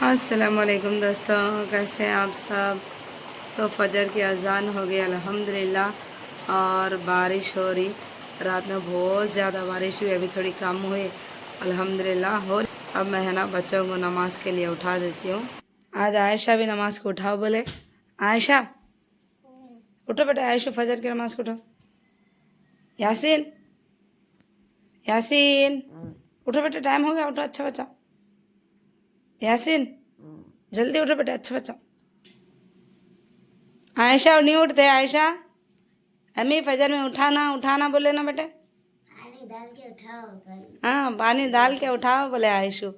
अस्सलाम वालेकुम दोस्तों, कैसे हैं आप सब। तो फजर की अजान हो गई अल्हम्दुलिल्लाह और बारिश हो रही। रात में बहुत ज़्यादा बारिश हुई, अभी थोड़ी कम हुई अल्हम्दुलिल्लाह। हो अब मैं है ना बच्चों को नमाज के लिए उठा देती हूँ। आज आयशा भी नमाज को उठाओ बोले। आयशा उठो बेटा, आयशा फजर की नमाज को उठो। यासीन यासीन उठो बेटा, टाइम हो गया, उठो अच्छा बच्चा। यासीन जल्दी उठो बेटा, अच्छा बच्चा। आयशा नहीं उठते। आयशा अम्मी फजर में उठाना उठाना बोले ना बेटे। पानी डाल के उठाओ कल। हाँ पानी डाल के उठाओ बोले आयशु।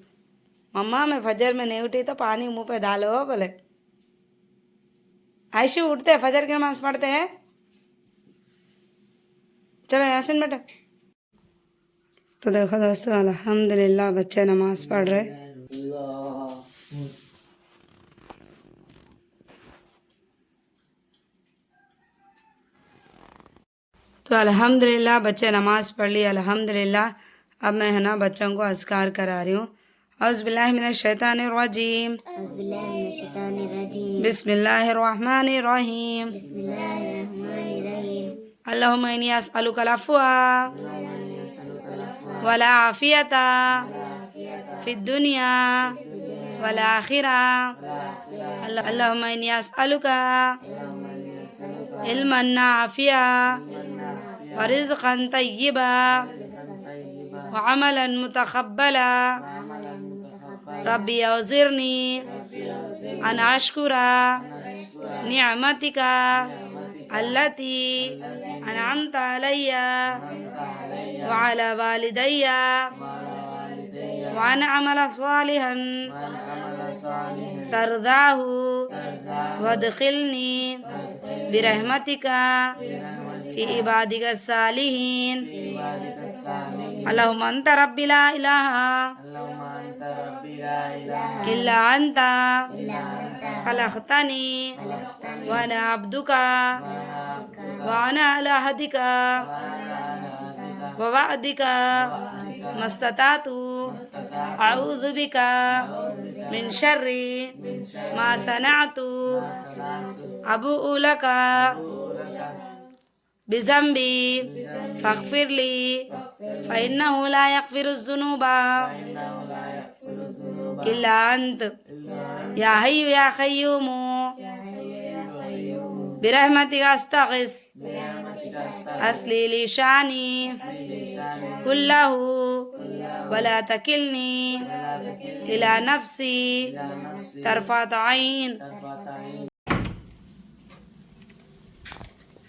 मम्मा मैं फजर में नहीं उठी तो पानी मुंह पे डालो बोले। आयशु उठते हैं, फजर की नमाज पढ़ते हैं। चलो यासिन बेटा। तो देखो दोस्तों अल्हम्दुलिल्लाह बच्चे नमाज पढ़ रहे। तो अल्हम्दुलिल्लाह बच्चे नमाज पढ़ ली अल्हम्दुलिल्लाह। अब मैं है ना बच्चों को अज़कार करा रही हूँ। औज़ुबिल्लाहि मिनश्शैतानिर्रजीम बिस्मिल्लाहिर्रहमानिर्रहीम अल्लाहुम्मा इन्नी अस्अलुकल अफ़्वा वल आफ़ियता फ़िद दुनिया वल आखिरा। अल्लाहुम्मा इन्नी अस्अलुका इल्मन नाफ़िया व रिज़्क़न तय्यिबा व अमलन मुतक़ब्बला। रब्बी औज़िरनी अन अश्कुरा निअमतिका अल्लती अनअमत अलैया व अला वालिदैया व अन अमल सालिहन तरदाहु वदखिलनी बिरहमतिका फी इबादिका सालिहीन। अल्लाहुम्मा अंता रब्बी ला इलाहा इल्ला अंता खलक़तनी व अना अब्दुका व अना अला अहदिका व वअदिका मस्ततातु अऊज़ु बिका मिन शर्रि मा सनअतु अबूउ लका बिज़म्बी फ़ग़फ़िरली फ़इन्नहु ला यग़फ़िरुज़्ज़ुनूबा इल्ला अंत या हय्यु या क़य्यूम बिरहमतिका अस्तग़िस अस्ली ली शानी कुल्लहु वला तकिलनी इला नफ्सी तरफ़त ऐन।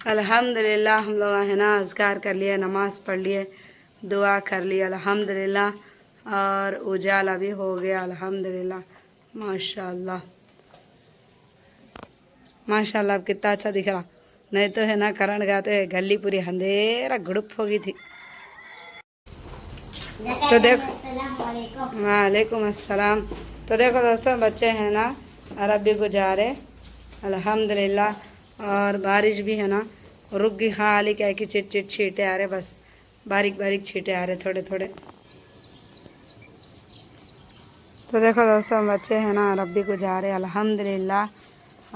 अल्हम्दुलिल्लाह हम लोग है ना अज़कार कर लिए, नमाज़ पढ़ लिए, दुआ कर लिए अल्हम्दुलिल्लाह। और उजाला भी हो गया अल्हम्दुलिल्लाह। माशाअल्लाह माशाअल्लाह। अब कितना अच्छा दिख रहा, नहीं तो है ना करंट गाते गली पूरी अंधेरा गुड़ुप हो गई थी। तो देखो वालेकुम अस्सलाम। तो देखो दोस्तों बच्चे हैं ना अरबी गुजारे अल्हम्दुलिल्लाह। और बारिश भी है ना रुक गई, खाली क्या कि चिट चिट छींटे आ रहे, बस बारीक बारीक छींटे आ रहे थोड़े थोड़े। तो देखो दोस्तों बच्चे हैं ना अरबी गुजारे अल्हम्दुलिल्लाह।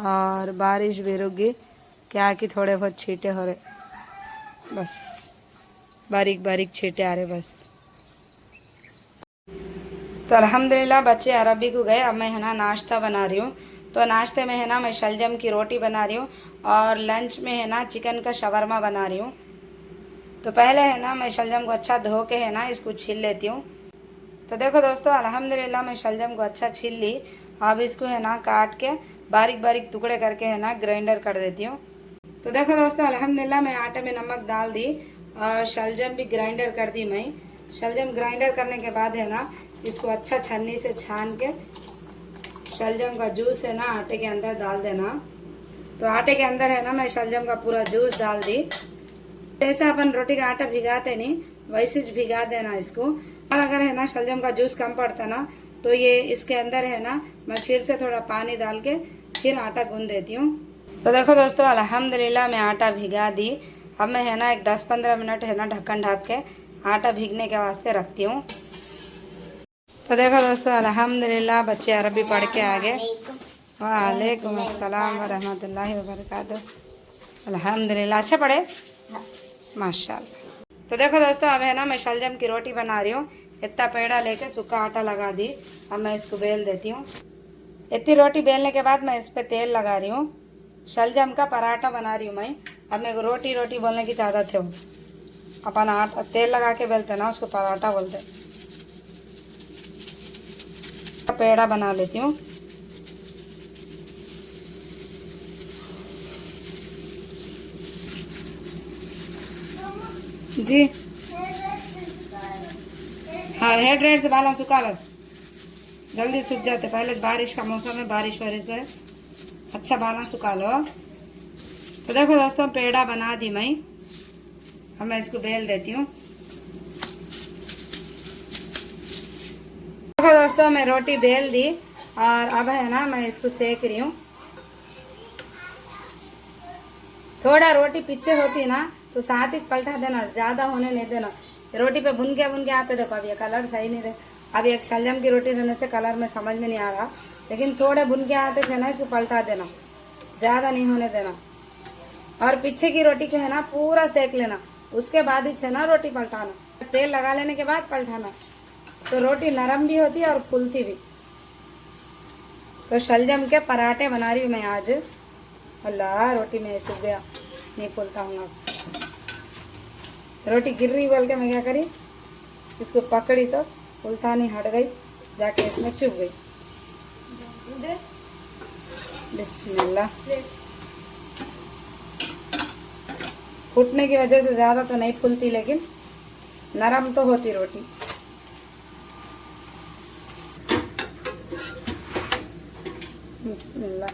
और बारिश भी रुक गई, क्या कि थोड़े बहुत छींटे हो रहे, बस बारीक बारीक छींटे आ रहे बस। तो अल्हम्दुलिल्लाह बच्चे अरबी को गए। अब मैं है ना नाश्ता बना रही हूँ। तो नाश्ते में है ना मैं शलजम की रोटी बना रही हूँ और लंच में है ना चिकन का शवरमा बना रही हूँ। तो पहले है ना मैं शलजम को अच्छा धो के है ना इसको छील लेती हूँ। तो देखो दोस्तों अल्हम्दुलिल्लाह मैं शलजम को अच्छा छील ली। अब इसको है ना काट के बारीक बारीक टुकड़े करके है ना ग्राइंडर कर देती हूँ। तो देखो दोस्तों अल्हम्दुलिल्लाह मैं आटे में नमक डाल दी और शलजम भी ग्राइंडर कर दी। मैं शलजम ग्राइंडर करने के बाद है ना इसको अच्छा छन्नी से छान के शलजम का जूस है ना आटे के अंदर डाल देना। तो आटे के अंदर है ना मैं शलजम का पूरा जूस डाल दी। जैसे अपन रोटी का आटा भिगाते नहीं वैसे भिगा देना इसको। और अगर है ना शलजम का जूस कम पड़ता ना तो ये इसके अंदर है ना मैं फिर से थोड़ा पानी डाल के फिर आटा गूंद देती हूँ। तो देखो दोस्तों अल्हम्दुलिल्लाह मैं आटा भिगा दी। अब मैं है ना एक 10-15 मिनट है ना ढक्कन ढाप के आटा भीगने के वास्ते रखती हूँ। तो देखो दोस्तों अल्हम्दुलिल्लाह बच्चे अरबी पढ़ के आ गए। वालेकुम अस्सलाम वरहमतुल्लाहि वबरकातुह। अल्हम्दुलिल्लाह अच्छा पढ़े माशाल्लाह। तो देखो दोस्तों अब है ना मैं शलजम की रोटी बना रही हूँ। इतना पेड़ा लेके सूखा आटा लगा दी। अब मैं इसको बेल देती हूँ। इतनी रोटी बेलने के बाद मैं इस पर तेल लगा रही हूँ। शलजम का पराठा बना रही हूँ मैं। अब मेरे को रोटी रोटी बोलने की आदत है। अपन आटा तेल लगा के बेलते ना उसको पराठा बोलते। पेड़ा बना लेती हूँ। जी हाँ हेड रेड से बाला सुखा लो जल्दी सूख जाते। पहले बारिश का मौसम है बारिश वारिश है अच्छा बाला सुखा लो। तो देखो दोस्तों पेड़ा बना दी मैं। अब मैं इसको बेल देती हूँ। देखो दोस्तों मैं रोटी बेल दी और अब है ना मैं इसको सेक रही हूँ। थोड़ा रोटी पीछे होती ना तो साथ ही पलटा देना, ज्यादा होने नहीं देना। रोटी पे भुन के आते देखो। अब ये कलर सही नहीं रहे। अब एक शलजम की रोटी रहने से कलर में समझ में नहीं आ रहा, लेकिन थोड़े भुन के आते थे ना इसको पलटा देना, ज्यादा नहीं होने देना। और पीछे की रोटी को है ना पूरा सेक लेना, उसके बाद ही है ना रोटी पलटाना। तेल लगा लेने के बाद पलटाना तो रोटी नरम भी होती है और फूलती भी। तो शलजम के पराठे बना रही हूँ मैं आज। अल्लाह रोटी में चुप गया, नहीं फूलता हूँ। रोटी गिर रही बोल के मैं क्या करी, इसको पकड़ी तो फूलता नहीं, हट गई जाके इसमें चुप गई। बिस्मिल्लाह। फूटने की वजह से ज़्यादा तो नहीं फूलती, लेकिन नरम तो होती रोटी। बिस्मिल्लाह।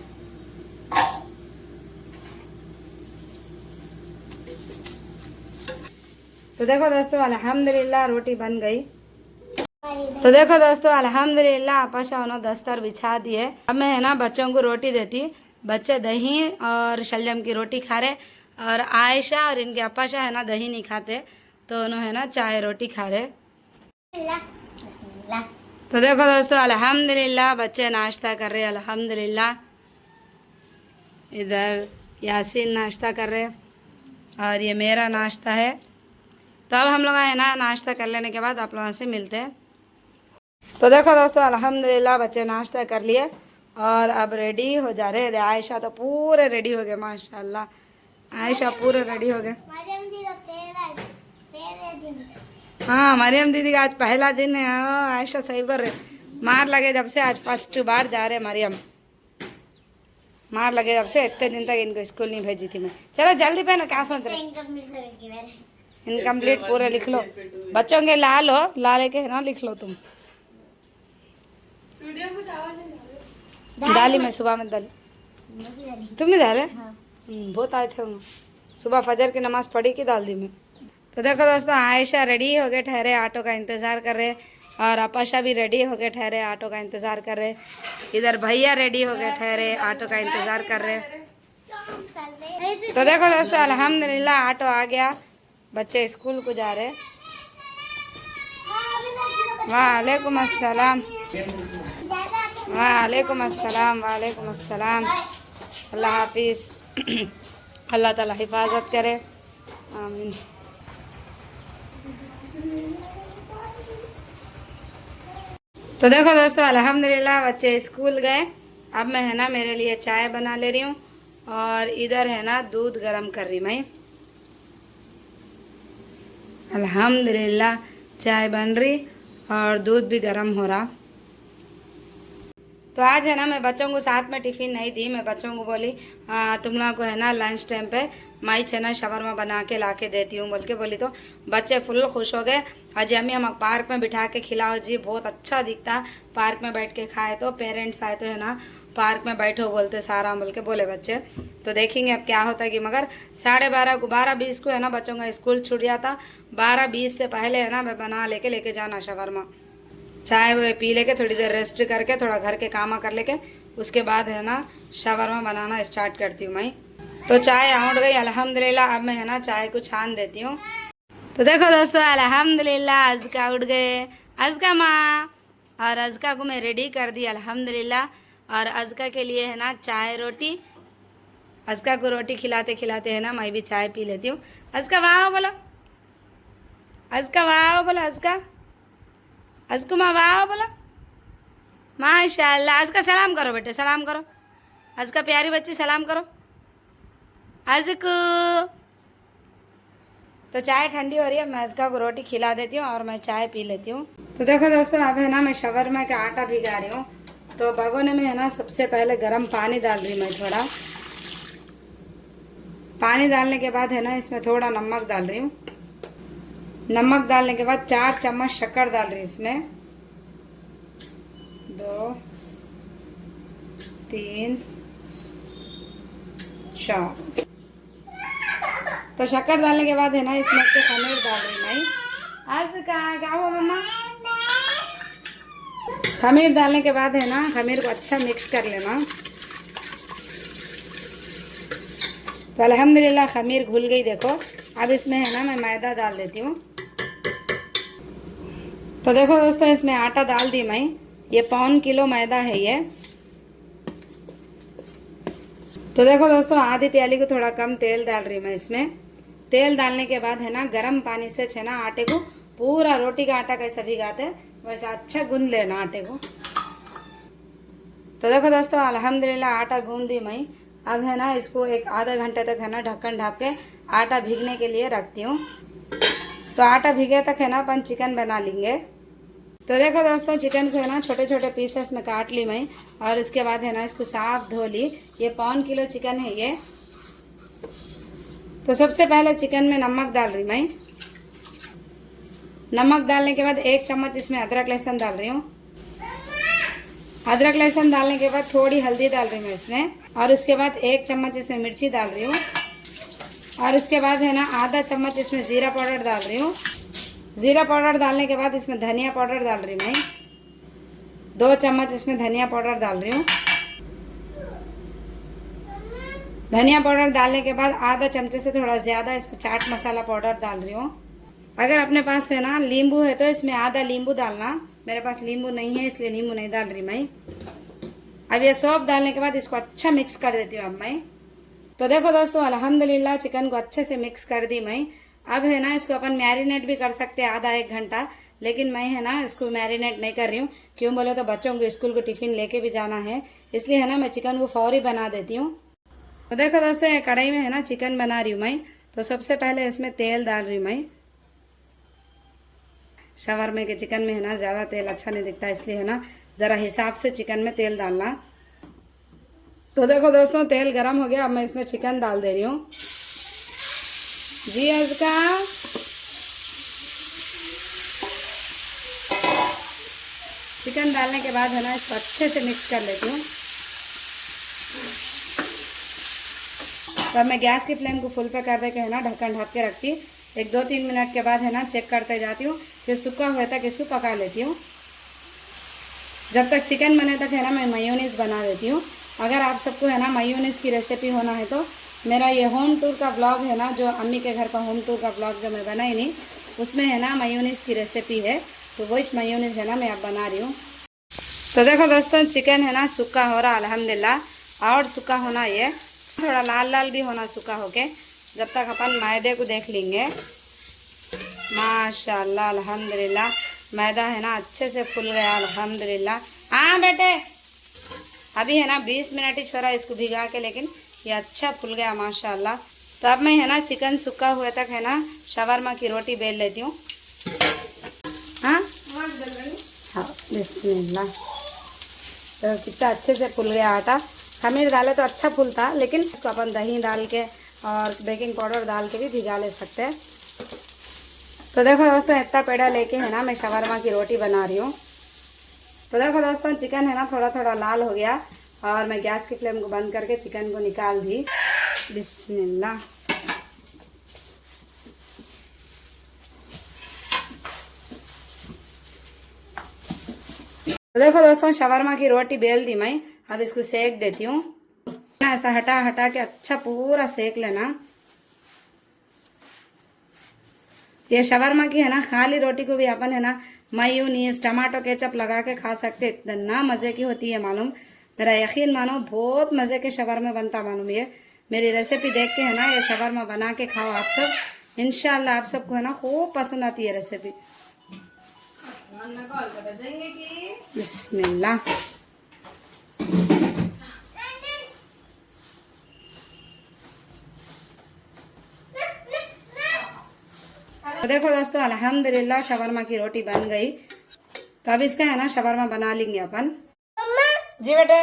तो देखो दोस्तों अल्हम्दुलिल्लाह रोटी बन गई। तो देखो दोस्तों अल्हम्दुलिल्लाह आपाशा उन्होंने दस्तर बिछा दिए। अब मैं है ना बच्चों को रोटी देती। बच्चे दही और शलजम की रोटी खा रहे और आयशा और इनके अपाशा है ना दही नहीं खाते, तो उन्होंने है ना चाय रोटी खा रहे। तो देखो दोस्तों अल्हम्दुलिल्लाह बच्चे नाश्ता कर रहे अल्हम्दुलिल्लाह। इधर यासीन नाश्ता कर रहे और ये मेरा नाश्ता है। तो अब हम लोग है ना नाश्ता कर लेने के बाद आप लोगों से मिलते हैं। तो देखो दोस्तों अल्हम्दुलिल्लाह बच्चे नाश्ता कर लिए और अब रेडी हो जा रहे हैं। आयशा तो पूरे रेडी हो गए माशाल्लाह। आयशा पूरे रेडी हो गए। हाँ मरियम दीदी का आज पहला दिन है। आयशा सही बोल रहे, मार लगे जब से आज फर्स्ट बार जा रहे मरियम। मार लगे जब से, इतने दिन तक इनको स्कूल नहीं भेजी थी मैं। चलो जल्दी पहनो, क्या सोच रहे। इनकम्प्लीट पूरे लिख लो। बच्चों के ला लो, ला लेके है ना लिख लो तुम। डाली मैं सुबह में डाली, तुम भी डाले। बहुत आए थे उन्होंने। सुबह फजर की नमाज पढ़ी कि डाल दी मैं। तो देखो दोस्तों आयशा रेडी हो गए ठहरे, ऑटो का इंतज़ार कर रहे और अपाशा भी रेडी हो गए ठहरे, ऑटो का इंतज़ार कर रहे। इधर भैया रेडी हो गए ठहरे, ऑटो का इंतज़ार कर रहे। तो देखो दोस्तों अल्हम्दुलिल्लाह ऑटो आ गया, बच्चे स्कूल को जा रहे। वालेकुम अस्सलाम। वालेकुम अस्सलाम। वालेकुम अस्सलाम। अल्लाह हाफिज़। अल्लाह ताला हिफाजत करे, आमीन। तो देखो दोस्तों अल्हम्दुलिल्लाह बच्चे स्कूल गए। अब मैं है ना मेरे लिए चाय बना ले रही हूँ और इधर है ना दूध गरम कर रही मैं। अल्हम्दुलिल्लाह चाय बन रही और दूध भी गरम हो रहा। तो आज है ना मैं बच्चों को साथ में टिफ़िन नहीं दी। मैं बच्चों को बोली तुम लोगों को है ना लंच टाइम पे मैं है ना शवरमा बना के ला के देती हूँ बोल के बोली। तो बच्चे फुल खुश हो गए। आज अम्मी हम पार्क में बिठा के खिलाओ जी, बहुत अच्छा दिखता पार्क में बैठ के खाए। तो पेरेंट्स आए तो है ना पार्क में बैठो बोलते सारा बोल के बोले बच्चे। तो देखेंगे अब क्या होता है कि मगर 12:30 को 12:20 को है ना बच्चों का स्कूल छूट जाता। 12:20 से पहले है ना मैं बना लेके जाना शवरमा। चाय वो पी लेके थोड़ी देर रेस्ट करके थोड़ा घर के काम कर लेके उसके बाद है ना शवरमा बनाना स्टार्ट करती हूँ मैं। तो चाय आउट गई अल्हम्दुलिल्लाह। अब मैं है ना चाय को छान देती हूँ। तो देखो दोस्तों अल्हम्दुलिल्लाह अज़का उठ गए। अज़का माँ और अज़का को मैं रेडी कर दी अल्हम्दुलिल्लाह। और अज़का के लिए है ना चाय रोटी। अज़का को रोटी खिलाते खिलाते है ना मैं भी चाय पी लेती हूँ। अज़का वाह बोलो, अज़का वाह बोलो, अज़का अज़कुमा वाह बोलो। माशाल्लाह। अज़का सलाम करो बेटे, सलाम करो। अज़का प्यारी बच्ची सलाम करो। अज़कू। तो चाय ठंडी हो रही है, मैं अज़का को रोटी खिला देती हूँ और मैं चाय पी लेती हूँ। तो देखो दोस्तों, अब है ना मैं शवरमा का आटा भिगा रही हूँ। तो भगोने में है ना सबसे पहले गर्म पानी डाल रही हूँ मैं। थोड़ा पानी डालने के बाद है ना इसमें थोड़ा नमक डाल रही हूँ। नमक डालने के बाद 4 चम्मच शक्कर डाल रही हूँ इसमें। 2 3 4। तो शक्कर डालने के बाद है ना इसमें के खमीर डाल रही मैं। आज क्या हुआ मम्मा? खमीर डालने के बाद है ना खमीर को अच्छा मिक्स कर लेना। तो अल्हम्दुलिल्लाह खमीर घुल गई देखो। अब इसमें है ना मैं मैदा डाल देती हूँ। तो देखो दोस्तों, इसमें आटा डाल दी मैं। ये 1.25 किलो मैदा है ये। तो देखो दोस्तों, आधी प्याली को थोड़ा कम तेल डाल रही मैं इसमें। तेल डालने के बाद है ना गर्म पानी से है ना आटे को पूरा रोटी का आटा कैसा भिगाते हैं वैसा अच्छा गूंद लेना आटे को। तो देखो दोस्तों, अल्हम्दुलिल्लाह आटा गूंद दी मैं। अब है ना इसको एक आधा घंटे तक है ना ढक्कन ढाप के आटा भीगने के लिए रखती हूँ। तो आटा भीगे तक है ना अपन चिकन बना लेंगे। तो देखो दोस्तों, चिकन को है ना छोटे छोटे पीसेस में काट ली मैं। और इसके बाद है ना इसको साफ धो ली। ये 1.25 किलो चिकन है ये। तो सबसे पहले चिकन में नमक डाल रही मैं। नमक डालने के बाद 1 चम्मच इसमें अदरक लहसुन डाल रही हूँ। अदरक लहसुन डालने के बाद थोड़ी हल्दी डाल रही हूँ मैं इसमें। और उसके बाद 1 चम्मच इसमें मिर्ची डाल रही हूँ। और उसके बाद है ना आधा चम्मच इसमें ज़ीरा पाउडर डाल रही हूँ। ज़ीरा पाउडर डालने के बाद इसमें धनिया पाउडर डाल रही मैं। 2 चम्मच इसमें धनिया पाउडर डाल रही हूँ। धनिया पाउडर डालने के बाद आधा चमचे से थोड़ा ज़्यादा इसमें चाट मसाला पाउडर डाल रही हूँ। अगर अपने पास है ना नींबू है तो इसमें आधा नींबू डालना। मेरे पास नींबू नहीं है इसलिए नींबू नहीं डाल रही मैं। अब ये सब डालने के बाद इसको अच्छा मिक्स कर देती हूँ अब मैं। तो देखो दोस्तों, अल्हम्दुलिल्लाह चिकन को अच्छे से मिक्स कर दी मैं। अब है ना इसको अपन मैरिनेट भी कर सकते हैं आधा 1 घंटा। लेकिन मैं है ना इसको मैरिनेट नहीं कर रही हूँ। क्यों बोले तो बच्चों को स्कूल को टिफिन लेके भी जाना है, इसलिए है ना मैं चिकन को फौरी बना देती हूँ। तो देखो दोस्तों, ये कढ़ाई में है ना चिकन बना रही हूँ मैं। तो सबसे पहले इसमें तेल डाल रही हूँ मैं। शवरमे के चिकन में है ना ज़्यादा तेल अच्छा नहीं दिखता, इसलिए है ना ज़रा हिसाब से चिकन में तेल डालना। तो देखो दोस्तों, तेल गरम हो गया। अब मैं इसमें चिकन डाल दे रही हूँ। जी अज़का, चिकन डालने के बाद है ना इसको अच्छे से मिक्स कर लेती हूँ। तो अब मैं गैस की फ्लेम को फुल पे कर दे के है ना ढक्कन ढक के रखती। एक 2-3 मिनट के बाद है ना चेक करते जाती हूँ। फिर सूखा हुआ तक इसको पका लेती हूँ। जब तक चिकन बने तक है ना मैं मेयोनीज़ बना देती हूँ। अगर आप सबको है ना मेयोनीज़ की रेसिपी होना है तो मेरा ये होम टूर का ब्लॉग है ना, जो अम्मी के घर का होम टूर का ब्लॉग जो मैं बनाई नहीं, उसमें है ना मेयोनीज़ की रेसिपी है। तो वही मेयोनीज़ है ना मैं अब बना रही हूँ। तो देखो दोस्तों, चिकन है ना सूखा हो रहा अल्हम्दुलिल्लाह। और सूखा होना ये थोड़ा लाल लाल भी होना सूखा होके, जब तक अपन मैदे को देख लेंगे। माशाल्लाह अल्हम्दुलिल्लाह, मैदा है ना अच्छे से फूल गया अल्हम्दुलिल्लाह। हाँ बेटे, अभी है ना 20 मिनट ही छोड़ा इसको भिगा के, लेकिन ये अच्छा फूल गया माशाल्लाह। तो अब मैं है ना चिकन सूखा हुए तक है ना शवरमा की रोटी बेल लेती हूँ। हाँ हाँ, बिस्मिल्लाह। तो कितना अच्छे से फूल गया आटा। खमीर डाले तो अच्छा फूलता, लेकिन इसको अपन दही डाल के और बेकिंग पाउडर डाल के भी भिगा ले सकते हैं। तो देखो दोस्तों, इतना पेड़ा लेके है ना मैं शवरमा की रोटी बना रही हूँ। तो देखो दोस्तों, चिकन है ना थोड़ा थोड़ा लाल हो गया और मैं गैस की फ्लेम को बंद करके चिकन को निकाल दी। बिस्मिल्लाह। तो देखो दोस्तों, शवरमा की रोटी बेल दी मैं। अब इसको सेक देती हूँ। ऐसा हटा हटा के अच्छा पूरा सेक लेना। ये शवरमा की है ना खाली रोटी को भी अपन है ना मायोनीज टमाटो केचप लगा के खा सकते, इतना मज़े की होती है मालूम। मेरा यकीन मानो बहुत मज़े के शवरमा बनता मालूम। ये मेरी रेसिपी देख के है ना ये शवरमा बना के खाओ आप सब, इंशाल्लाह आप सबको है ना खूब पसंद आती है रेसिपी। बिस्मिल्लाह। तो देखो दोस्तों अल्हम्दुलिल्लाह शवरमा की रोटी बन गई। तो अब इसका है ना शवरमा बना लेंगे अपन। जी बेटे।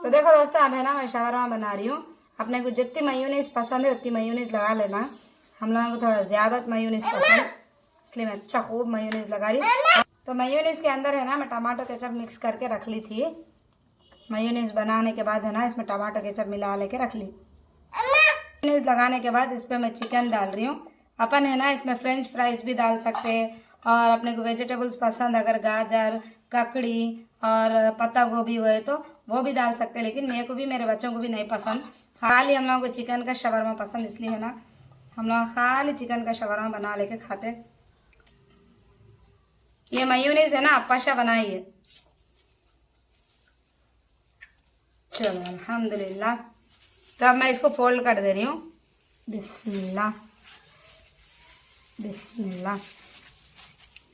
तो देखो दोस्तों अब है ना मैं शवरमा बना रही हूँ। अपने को जितनी मेयोनीज पसंद है उतनी मेयोनीज लगा लेना। हम लोगों को थोड़ा ज़्यादा मेयोनीज पसंद, इसलिए मैं अच्छा खूब मेयोनीज लगा रही। तो मेयोनीज के अंदर है ना मैं टमाटो केचप मिक्स करके रख ली थी। मेयोनीज बनाने के बाद है ना इसमें टमाटो केचप मिला लेके रख ली। मेयोनीज लगाने के बाद इस पर मैं चिकन डाल रही हूँ। अपन है ना इसमें फ्रेंच फ्राइज भी डाल सकते हैं, और अपने को वेजिटेबल्स पसंद अगर गाजर ककड़ी और पत्ता गोभी हुए तो वो भी डाल सकते हैं, लेकिन मेरे को भी मेरे बच्चों को भी नहीं पसंद। खाली हम लोगों को चिकन का शवरमा पसंद, इसलिए है ना हम लोग खाली चिकन का शवरमा बना लेके खाते। ये मेयोनीज है ना अप्पाशा बनाई है। चलो अल्हम्दुलिल्लाह। तो अब मैं इसको फोल्ड कर दे रही हूँ। बिस्मिल्लाह बिस्मिल्लाह।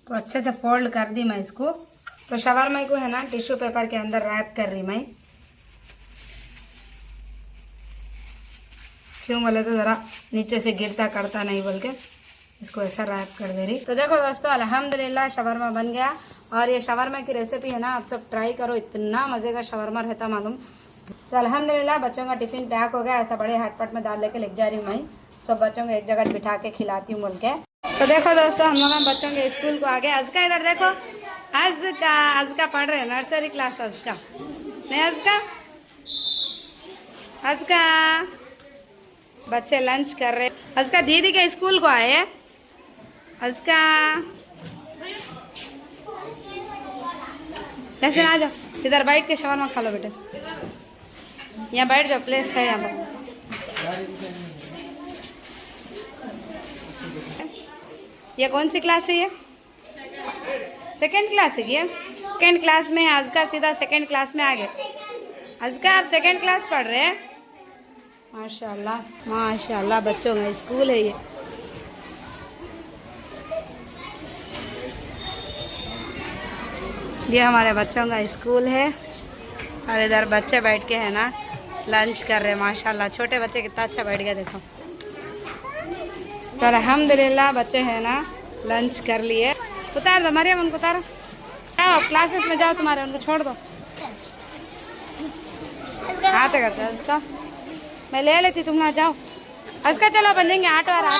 तो अच्छे से फोल्ड कर दी मैं इसको। तो शवरमा को है ना टिश्यू पेपर के अंदर रैप कर रही मैं। क्यों बोले तो ज़रा नीचे से गिरता करता नहीं बोल के इसको ऐसा रैप कर दे रही। तो देखो दोस्तों अल्हम्दुलिल्लाह शवरमा बन गया। और ये शवरमा की रेसिपी है ना आप सब ट्राई करो, इतना मज़े का शवरमा रहता मालूम। तो अल्हम्दुलिल्लाह बच्चों का टिफ़िन पैक हो गया। ऐसा बड़े हटपट में डाल लेके ले जा रही हूँ मैं। सब बच्चों को एक जगह बिठा के खिलाती हूँ बोल के। तो देखो दोस्तों हम लोग बच्चों के स्कूल को आ गए। अज़का इधर देखो, अज़का पढ़ रहे हैं नर्सरी क्लास। अज़का नहीं, अज़का बच्चे लंच कर रहे। अज़का दीदी के स्कूल को आए। अज़का जैसे आ जाओ, इधर बैठ के शवरमा खा लो बेटे। यहाँ बैठ जाओ, प्लेस है यहाँ पर। ये कौन सी क्लास है? ये सेकंड क्लास है। ये सेकंड क्लास में अज़का सीधा सेकंड क्लास में आ गए। अज़का आप सेकंड क्लास पढ़ रहे हैं? माशाल्लाह माशाल्लाह बच्चों का स्कूल है ये। हमारे बच्चों का स्कूल है और इधर बच्चे बैठ के है ना लंच कर रहे हैं। माशाल्लाह छोटे बच्चे कितना अच्छा बैठ गया देखो। तो अल्हम्दुलिल्लाह बच्चे हैं ना लंच कर लिए। उतार दो मरियम, उनको उतारो, जाओ क्लासेस में जाओ, तुम्हारे उनको छोड़ दो। आते करते उसका मैं ले लेती, तुम ना जाओ। उसका चलो अपन देंगे ऑटो आ रहा,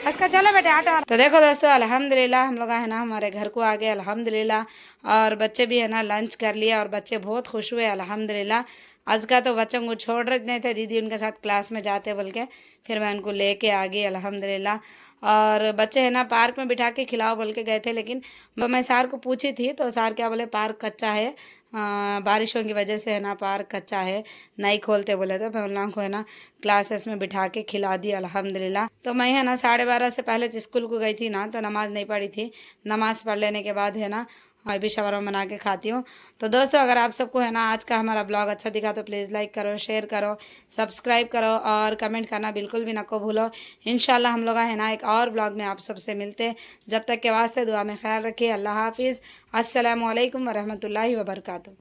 उसका चलो बेटे ऑटो आ रहा। तो देखो दोस्तों अल्हम्दुलिल्लाह हम लोग है ना हमारे घर को आ गए अल्हम्दुलिल्लाह। और बच्चे भी है ना लंच कर लिया और बच्चे बहुत खुश हुए अल्हम्दुलिल्लाह। अज़का तो बच्चों को छोड़ रहे थे, दीदी उनके साथ क्लास में जाते बोल के फिर मैं उनको लेके आ गई अल्हम्दुलिल्लाह। और बच्चे है ना पार्क में बिठा के खिलाओ बोल के गए थे, लेकिन मैं सार को पूछी थी तो सार क्या बोले पार्क कच्चा है, बारिशों की वजह से है ना पार्क कच्चा है, नहीं खोलते बोले। तो मैं उन लोगों को है ना क्लासेस में बिठा के खिला दी अल्हम्दुलिल्लाह। तो मैं है ना 12:30 से पहले स्कूल को गई थी ना, तो नमाज़ नहीं पढ़ी थी। नमाज़ पढ़ लेने के बाद है ना मैं भी शवरमा बना के खाती हूँ। तो दोस्तों अगर आप सबको है ना आज का हमारा ब्लॉग अच्छा दिखा तो प्लीज़ लाइक करो, शेयर करो, सब्सक्राइब करो और कमेंट करना बिल्कुल भी ना को भूलो। इंशाल्लाह हम लोग है ना एक और ब्लॉग में आप सबसे मिलते हैं। जब तक के वास्ते दुआ में ख्याल रखिए। अल्लाह हाफिज़। अस्सलामु अलैकुम वरहमतुल्लाहि वबरकातुहू।